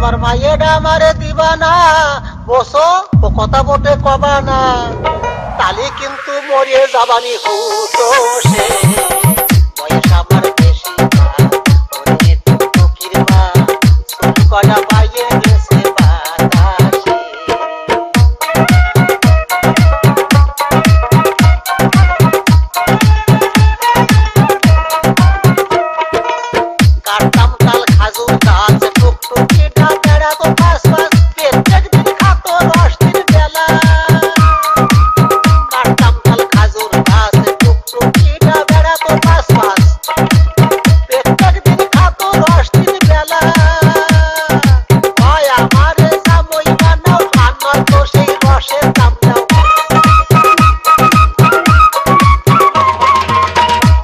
তোমার মায়েরা আমারে দিবা না, বসো ও কথা বটে কবা না, তালি কিন্তু মরিয়ে যাবানি হুতো সে। বয়স আমার বেশি না, ওরে টুকটুকির মা, চুল কলা পাইয়ে গেছে বাতাসে। কাটতাম তাল খাজুর গাছ, টুকটুকিটা বেড়াতো পাশ পাশ, প্রত্যেক দিন খাতো 10 দিন বেলা। কাটতাম তাল খাজুর গাছ, টুকটুকিটা বেড়াতো পাশ পাশ, প্রত্যেক দিন খাতো 10 দিন বেলা। হয় আমারে জামই বানাও, আর নয়তো সেই রসের দাম দাও।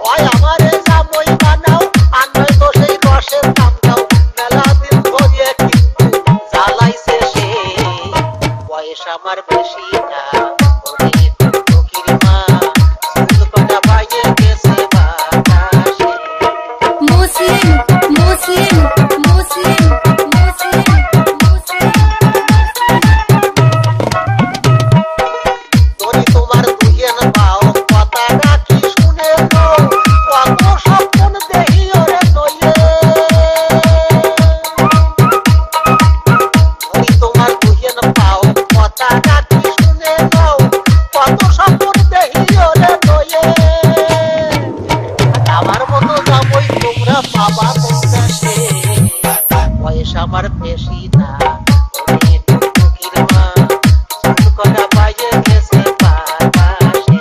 হয় আমারে জামই বানাও, আর নয়তো সেই রসের দাম দাও। মেলা দিন ধরিয়ে কিন্তু জ্বালাইছে সে। বয়স আমার বেশি না, ওরে টুকটুকির মা, চুল কলা পাইয়ে গেছে বাতাসে। মুসলিম মুসলিম মুসলিম মুসলিম মুসলিম তোরি তোমার দুইয়েন পাও, কথা রাখি শুনে নাও, কত স্বপ্ন দেহি ওরে নইয়ে। তোরি তোমার দুইয়েন পাও, কথা রাখি শুনে নাও, কত স্বপ্ন দেহি ওরে নইয়ে। আমার মতো যাবই তোমরা বাবা কোনটা সে। বয়স আমার বেশি না, ওরে টুকটুকির মা, চুল কলা পাইয়ে গেছে বাতাসে।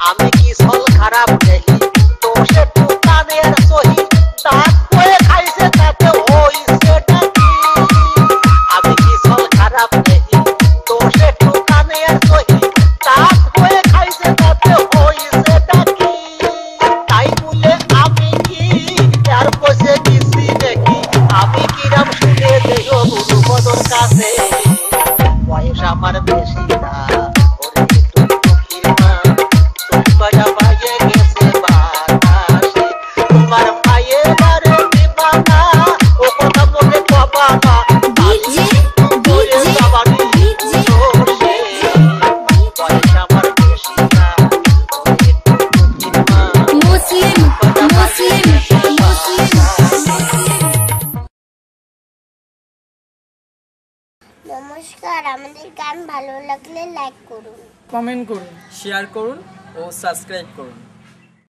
আমি কি ছল খারাপ দেখি, দোষে টুকানের সহি, দাঁত বয়ে খাইছে তাতে হইছেটা কি। আমি কি ছল খারাপ দেখি, দোষে টুকানের সহি, দাঁত বয়ে খাইছে তাতে হইছেটা কি। তাই বলে আমি কি আর বসে গেছি নাকি, আমি কিরাম শুনে দেহ গুরুপদর কাছে। বয়স আমার বেশি না, ওরে টুকটুকির মা, চুল কলা পাইয়ে গেছে বাতাসে। তোমার মায়েরারে দিবা না, ও কথা মনে কবা না, তালি কিন্তু মরিয়ে যাবানি হুতো সে। বয়স আমার বেশি না, ওরে টুকটুকির মা, মুসলিম কলা পাইয়ে মুসলিম গেছে মুসলিম বাতাসে। নমস্কার, আমাদের গান ভালো লাগলে লাইক করুন, কমেন্ট করুন। শেয়ার করুন ও সাবস্ক্রাইব করুন।